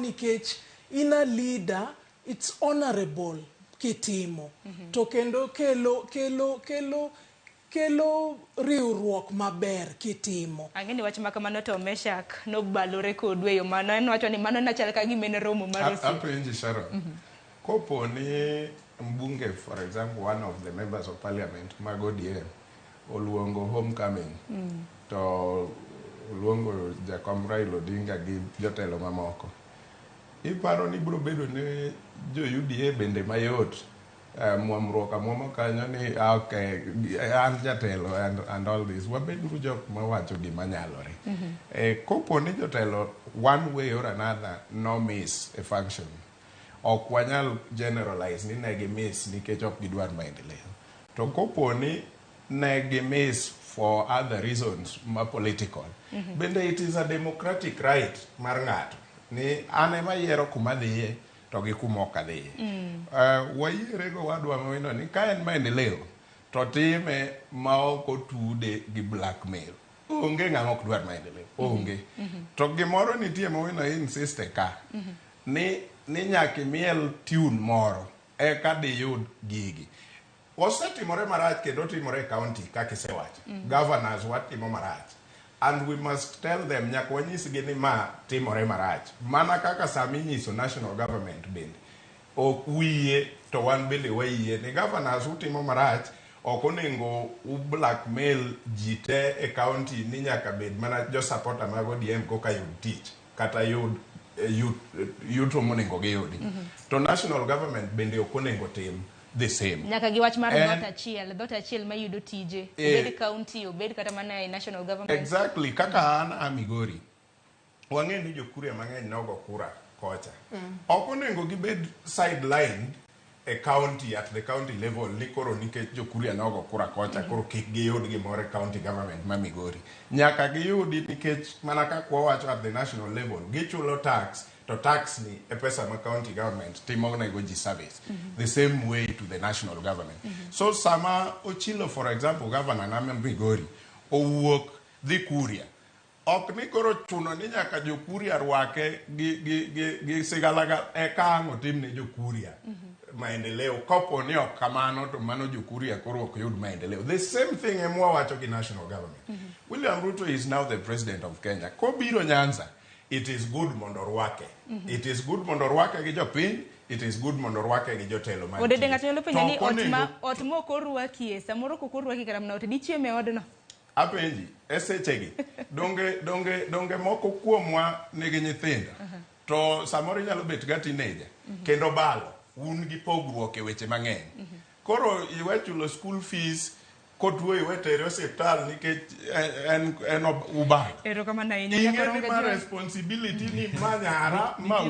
nikech in a leader, it's honorable kitimo. To kendo kelo riwruok maber kitimo. Angeni wach makamano to Meshack no balore kodwa yo mano en wacho ni mano na chal ka gimene romo marosi. Apenji Sharon. Kopo ni mbunge, for example, one of the members of parliament, Odede, oluongo homecoming, to oluongo kamoro Odinga gi jotelo mamoko. Iparo ni biro bedo ne jo UDA bende mayot muamruok amuomo kanyo ni okay, an jatelo and all this. Wabedo jok mawacho gima nyalore. Kopo ni jotelo one way or another no miss a function. Ok wanyal generalize ni negi miss nikech ok gidwar maendeleo. To kopo ni negi miss for other reasons ma political. Bende it is a democratic right mar ng'ato ni ane mayiero kuma dhiye to gi kuma ok adhiye. Wayiere go wadwa mawino ni ka en maendeleo to time ma ok otude gi blackmail. Onge ng'ama ok dwar maendeleo. Onge. To gimoro nitie mawino insiste ka. Ni nyaka miel tune moro eka diyud gigi. Osetimore marach kendo timore county kaka isewacho. Governors watimo marach. And we must tell them nyaka wanyisgi ni ma timore marach. Mana kaka sami nyiso national government bende. Ok wiye to wan bende wayie ni governors utimo marach ok onego u blackmail jite e county ni nyaka bed mana jo supporter mag ODM koka yud tich kata yud yuto monego giyudi. To national government bende ok onego tim the same. Nyaka giwach mar dot achiel ma yudo tije. Obed county, obed kata mana e national government. Exactly. Kaka an Amigori. Wang'e ni jokuria mang'eny nogo kura kocha. Ok onego gibed sideline a county at the county level ni koro nikech jokuria nogo kura kocha koro kik giyud gimore county government ma Migori. Nyaka giyudi nikech mana kaka wawacho at the national level gichulo tax. To tax ni e pesa ma county government timo nego ji service the same way to the national government. So sama Ochilo, for example, governor na Migori owuok dhi Kuria, ok ni koro chuno ni nyaka jo Kuria rwake gi sigalaga eka ang'o timne jo Kuria maendeleo. Kopo ni ok kamano to mano jo Kuria koro ok yud maendeleo. The same thing emwa wacho gi national government. William Ruto is now the president of Kenya. Kobiro Nyanza, it is good mondo rwake. It is good mondo rwake gi jopiny. It is good mondo rwake gi jotelo mantie. Odede ng'ato nyalo penjo ni ot ma ok orwakie, samoro ok orwaki kata mana ot dichieme odno. Apenji, esechegi. Donge moko kuomwa nigi nyithindo. To samoro nyalo bet ga teenager. Kendo balo, un gi pogruok e weche mang'eny. Koro iwe chulo school fees kotuo iwe tere osiptal nikech en ubalo. Erokamano ahinya. Ing'e ni ma responsibility ni manyara ma